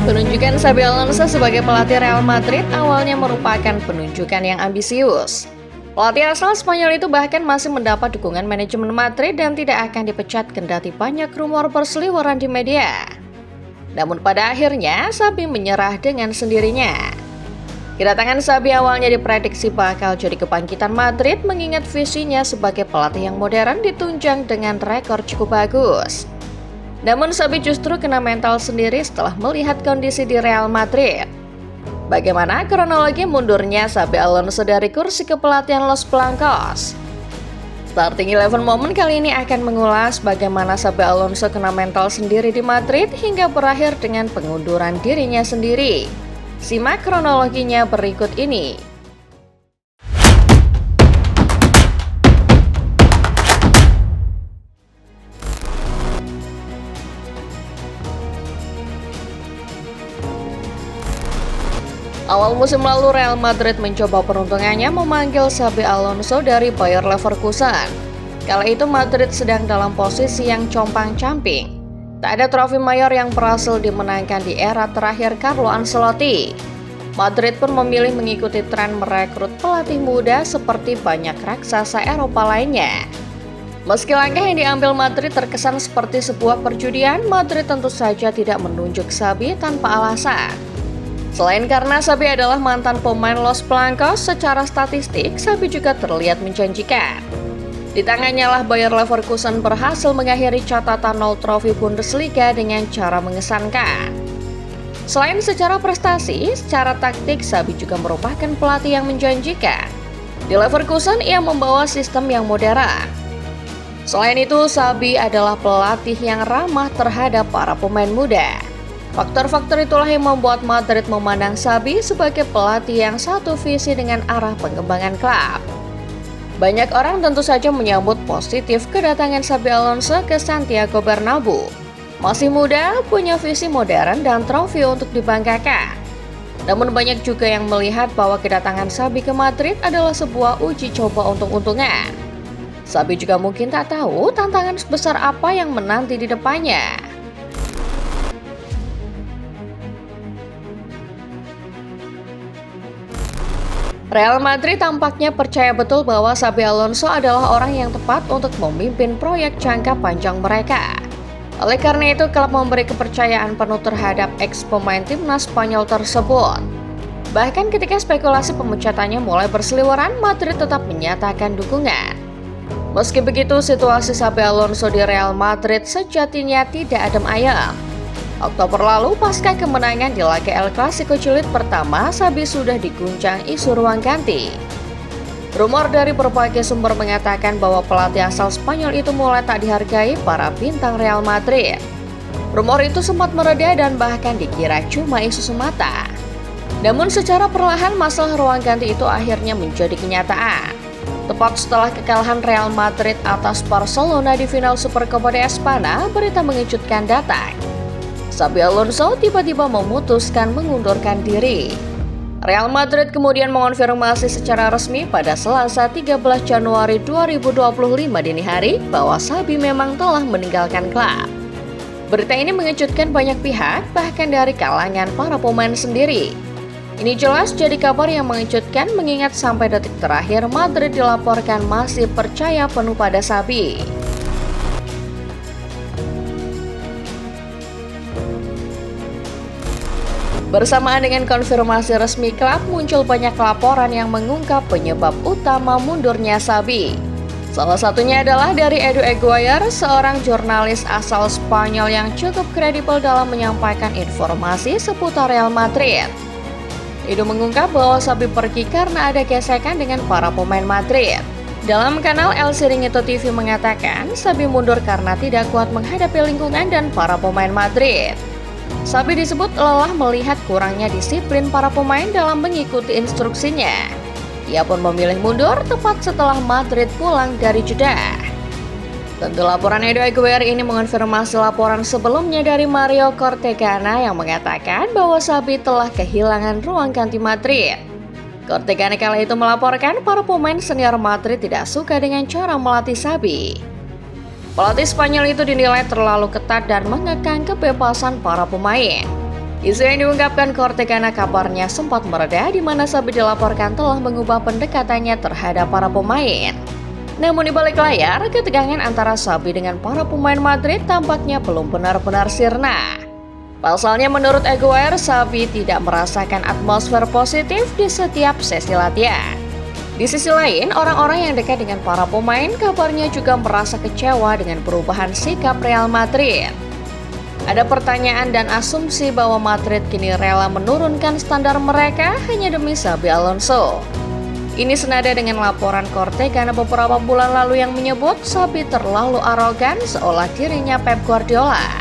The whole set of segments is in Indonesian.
Penunjukan Xabi Alonso sebagai pelatih Real Madrid awalnya merupakan penunjukan yang ambisius. Pelatih asal Spanyol itu bahkan masih mendapat dukungan manajemen Madrid dan tidak akan dipecat kendati banyak rumor berseliweran di media. Namun pada akhirnya Xabi menyerah dengan sendirinya. Kedatangan Xabi awalnya diprediksi bakal jadi kebangkitan Madrid mengingat visinya sebagai pelatih yang modern ditunjang dengan rekor cukup bagus. Namun Xabi justru kena mental sendiri setelah melihat kondisi di Real Madrid. Bagaimana kronologi mundurnya Xabi Alonso dari kursi kepelatihan Los Blancos? Starting Eleven Moment kali ini akan mengulas bagaimana Xabi Alonso kena mental sendiri di Madrid hingga berakhir dengan pengunduran dirinya sendiri. Simak kronologinya berikut ini. Awal musim lalu Real Madrid mencoba peruntungannya memanggil Xabi Alonso dari Bayer Leverkusen. Kala itu Madrid sedang dalam posisi yang compang-camping. Tak ada trofi mayor yang berhasil dimenangkan di era terakhir Carlo Ancelotti. Madrid pun memilih mengikuti tren merekrut pelatih muda seperti banyak raksasa Eropa lainnya. Meski langkah yang diambil Madrid terkesan seperti sebuah perjudian, Madrid tentu saja tidak menunjuk Xabi tanpa alasan. Selain karena Xabi adalah mantan pemain Los Blancos, secara statistik Xabi juga terlihat menjanjikan. Di tangannya lah Bayer Leverkusen berhasil mengakhiri catatan 0 trofi Bundesliga dengan cara mengesankan. Selain secara prestasi, secara taktik Xabi juga merupakan pelatih yang menjanjikan. Di Leverkusen ia membawa sistem yang modern. Selain itu, Xabi adalah pelatih yang ramah terhadap para pemain muda. Faktor-faktor itulah yang membuat Madrid memandang Xabi sebagai pelatih yang satu visi dengan arah pengembangan klub. Banyak orang tentu saja menyambut positif kedatangan Xabi Alonso ke Santiago Bernabeu. Masih muda, punya visi modern dan trofi untuk dibanggakan. Namun banyak juga yang melihat bahwa kedatangan Xabi ke Madrid adalah sebuah uji coba untung-untungan. Xabi juga mungkin tak tahu tantangan sebesar apa yang menanti di depannya. Real Madrid tampaknya percaya betul bahwa Xabi Alonso adalah orang yang tepat untuk memimpin proyek jangka panjang mereka. Oleh karena itu, klub memberi kepercayaan penuh terhadap ex-pemain timnas Spanyol tersebut. Bahkan ketika spekulasi pemecatannya mulai berseliweran, Madrid tetap menyatakan dukungan. Meski begitu, situasi Xabi Alonso di Real Madrid sejatinya tidak adem ayem. Oktober lalu, pasca kemenangan di laga El Clasico jilid pertama, Xabi sudah diguncang isu ruang ganti. Rumor dari berbagai sumber mengatakan bahwa pelatih asal Spanyol itu mulai tak dihargai para bintang Real Madrid. Rumor itu sempat mereda dan bahkan dikira cuma isu semata. Namun secara perlahan masalah ruang ganti itu akhirnya menjadi kenyataan. Tepat setelah kekalahan Real Madrid atas Barcelona di final Supercopa de España, berita mengejutkan datang. Xabi Alonso tiba-tiba memutuskan mengundurkan diri. Real Madrid kemudian mengonfirmasi secara resmi pada Selasa 13 Januari 2025 dini hari bahwa Xabi memang telah meninggalkan klub. Berita ini mengejutkan banyak pihak, bahkan dari kalangan para pemain sendiri. Ini jelas jadi kabar yang mengejutkan mengingat sampai detik terakhir Madrid dilaporkan masih percaya penuh pada Xabi. Bersamaan dengan konfirmasi resmi klub, muncul banyak laporan yang mengungkap penyebab utama mundurnya Xabi. Salah satunya adalah dari Edu Aguirre, seorang jurnalis asal Spanyol yang cukup kredibel dalam menyampaikan informasi seputar Real Madrid. Edu mengungkap bahwa Xabi pergi karena ada gesekan dengan para pemain Madrid. Dalam kanal El Chiringuito TV mengatakan, Xabi mundur karena tidak kuat menghadapi lingkungan dan para pemain Madrid. Xabi disebut lelah melihat kurangnya disiplin para pemain dalam mengikuti instruksinya. Ia pun memilih mundur tepat setelah Madrid pulang dari Jeddah. Tentu laporan Edu Aguirre ini mengonfirmasi laporan sebelumnya dari Mario Cortegana yang mengatakan bahwa Xabi telah kehilangan ruang ganti Madrid. Cortegana kala itu melaporkan para pemain senior Madrid tidak suka dengan cara melatih Xabi. Pelatih Spanyol itu dinilai terlalu ketat dan mengekang kebebasan para pemain. Isu yang diungkapkan Corte karena kabarnya sempat mereda di mana Xabi dilaporkan telah mengubah pendekatannya terhadap para pemain. Namun di balik layar, ketegangan antara Xabi dengan para pemain Madrid tampaknya belum benar-benar sirna. Pasalnya menurut Aguirre, Xabi tidak merasakan atmosfer positif di setiap sesi latihan. Di sisi lain, orang-orang yang dekat dengan para pemain kabarnya juga merasa kecewa dengan perubahan sikap Real Madrid. Ada pertanyaan dan asumsi bahwa Madrid kini rela menurunkan standar mereka hanya demi Xabi Alonso. Ini senada dengan laporan Corte karena beberapa bulan lalu yang menyebut Xabi terlalu arogan seolah dirinya Pep Guardiola.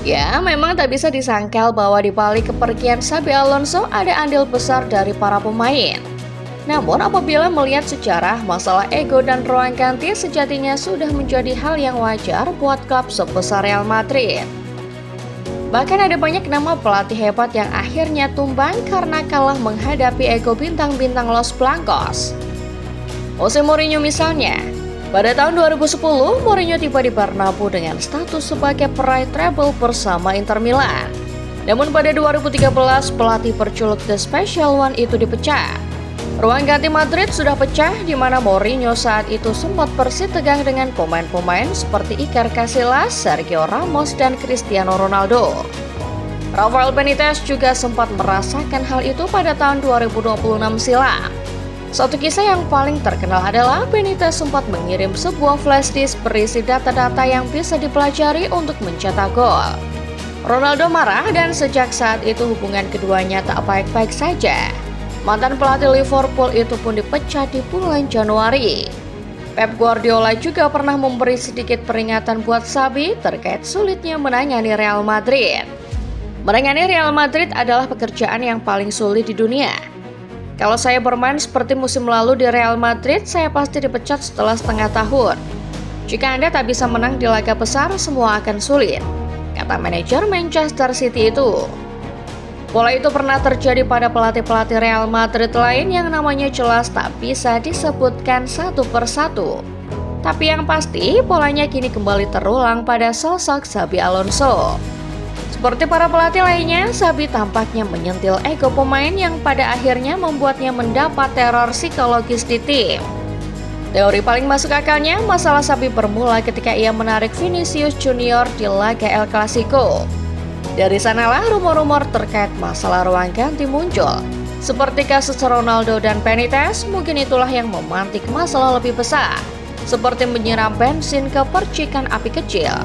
Ya, memang tak bisa disangkal bahwa di balik kepergian Xabi Alonso ada andil besar dari para pemain. Namun apabila melihat sejarah, masalah ego dan ruang ganti sejatinya sudah menjadi hal yang wajar buat klub sebesar Real Madrid. Bahkan ada banyak nama pelatih hebat yang akhirnya tumbang karena kalah menghadapi ego bintang-bintang Los Blancos. Jose Mourinho misalnya. Pada tahun 2010, Mourinho tiba di Bernabeu dengan status sebagai peraih treble bersama Inter Milan. Namun pada 2013, pelatih berjuluk The Special One itu dipecat. Ruang ganti Madrid sudah pecah di mana Mourinho saat itu sempat bersitegang dengan pemain-pemain seperti Iker Casillas, Sergio Ramos, dan Cristiano Ronaldo. Rafael Benitez juga sempat merasakan hal itu pada tahun 2026 silam. Satu kisah yang paling terkenal adalah Benitez sempat mengirim sebuah flash disk berisi data-data yang bisa dipelajari untuk mencetak gol. Ronaldo marah dan sejak saat itu hubungan keduanya tak baik-baik saja. Mantan pelatih Liverpool itu pun dipecat di bulan Januari. Pep Guardiola juga pernah memberi sedikit peringatan buat Xabi terkait sulitnya menangani Real Madrid. Menangani Real Madrid adalah pekerjaan yang paling sulit di dunia. Kalau saya bermain seperti musim lalu di Real Madrid, saya pasti dipecat setelah setengah tahun. Jika Anda tak bisa menang di laga besar, semua akan sulit, kata manajer Manchester City itu. Pola itu pernah terjadi pada pelatih-pelatih Real Madrid lain yang namanya jelas tak bisa disebutkan satu persatu. Tapi yang pasti, polanya kini kembali terulang pada sosok Xabi Alonso. Seperti para pelatih lainnya, Xabi tampaknya menyentil ego pemain yang pada akhirnya membuatnya mendapat teror psikologis di tim. Teori paling masuk akalnya, masalah Xabi bermula ketika ia menarik Vinicius Junior di laga El Clasico. Dari sanalah rumor-rumor terkait masalah ruang ganti muncul. Seperti kasus Ronaldo dan Benitez, mungkin itulah yang memantik masalah lebih besar, seperti menyiram bensin ke percikan api kecil.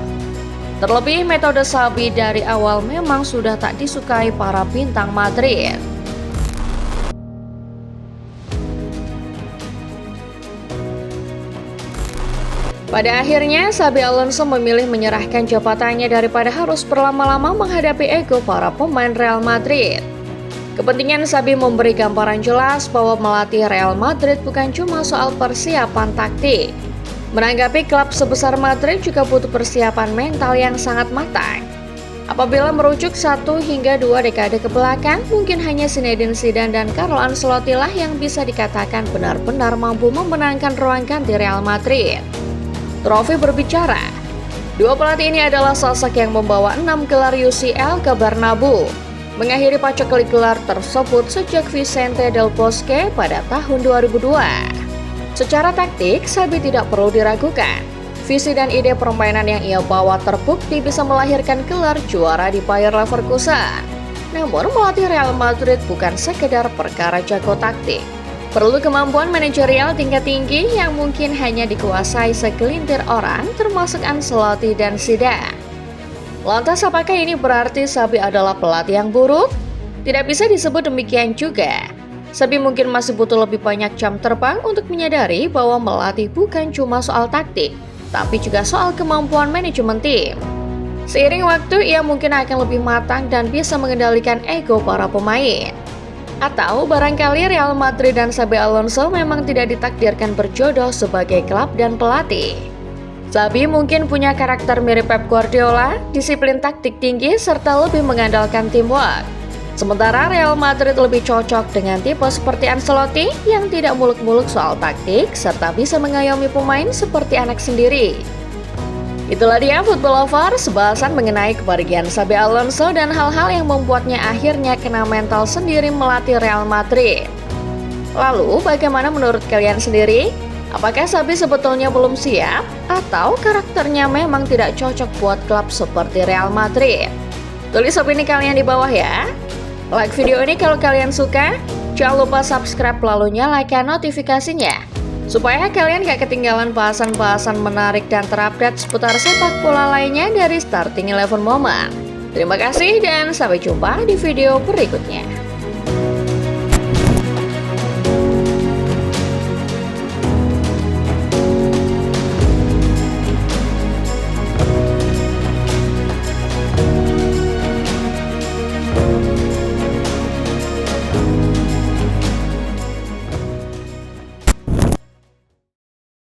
Terlebih metode Xabi dari awal memang sudah tak disukai para bintang Madrid. Pada akhirnya, Xabi Alonso memilih menyerahkan jabatannya daripada harus berlama-lama menghadapi ego para pemain Real Madrid. Kepentingan Xabi memberi gambaran jelas bahwa melatih Real Madrid bukan cuma soal persiapan taktik. Menanggapi klub sebesar Madrid juga butuh persiapan mental yang sangat matang. Apabila merujuk 1 hingga 2 dekade ke belakang, mungkin hanya Zinedine Zidane dan Carlo Ancelotti lah yang bisa dikatakan benar-benar mampu memenangkan ruang ganti Real Madrid. Trofi berbicara, dua pelatih ini adalah sosok yang membawa 6 gelar UCL ke Bernabeu, mengakhiri paceklik gelar tersebut sejak Vicente Del Bosque pada tahun 2002. Secara taktik, Xabi tidak perlu diragukan. Visi dan ide permainan yang ia bawa terbukti bisa melahirkan gelar juara di Bayer Leverkusen. Namun, melatih Real Madrid bukan sekedar perkara jago taktik. Perlu kemampuan manajerial tingkat tinggi yang mungkin hanya dikuasai segelintir orang, termasuk Ancelotti dan Zidane. Lantas, apakah ini berarti Xabi adalah pelatih yang buruk? Tidak bisa disebut demikian juga. Xabi mungkin masih butuh lebih banyak jam terbang untuk menyadari bahwa melatih bukan cuma soal taktik, tapi juga soal kemampuan manajemen tim. Seiring waktu, ia mungkin akan lebih matang dan bisa mengendalikan ego para pemain. Atau barangkali Real Madrid dan Xabi Alonso memang tidak ditakdirkan berjodoh sebagai klub dan pelatih. Xabi mungkin punya karakter mirip Pep Guardiola, disiplin taktik tinggi, serta lebih mengandalkan teamwork. Sementara Real Madrid lebih cocok dengan tipe seperti Ancelotti yang tidak muluk-muluk soal taktik serta bisa mengayomi pemain seperti anak sendiri. Itulah dia Football Lovers, bahasan mengenai kepergian Xabi Alonso dan hal-hal yang membuatnya akhirnya kena mental sendiri melatih Real Madrid. Lalu bagaimana menurut kalian sendiri? Apakah Xabi sebetulnya belum siap? Atau karakternya memang tidak cocok buat klub seperti Real Madrid? Tulis opini kalian di bawah ya. Like video ini kalau kalian suka. Jangan lupa subscribe lalu nyalakan notifikasinya, supaya kalian gak ketinggalan bahasan-bahasan menarik dan terupdate seputar sepak bola lainnya dari Starting 11 Moment. Terima kasih dan sampai jumpa di video berikutnya.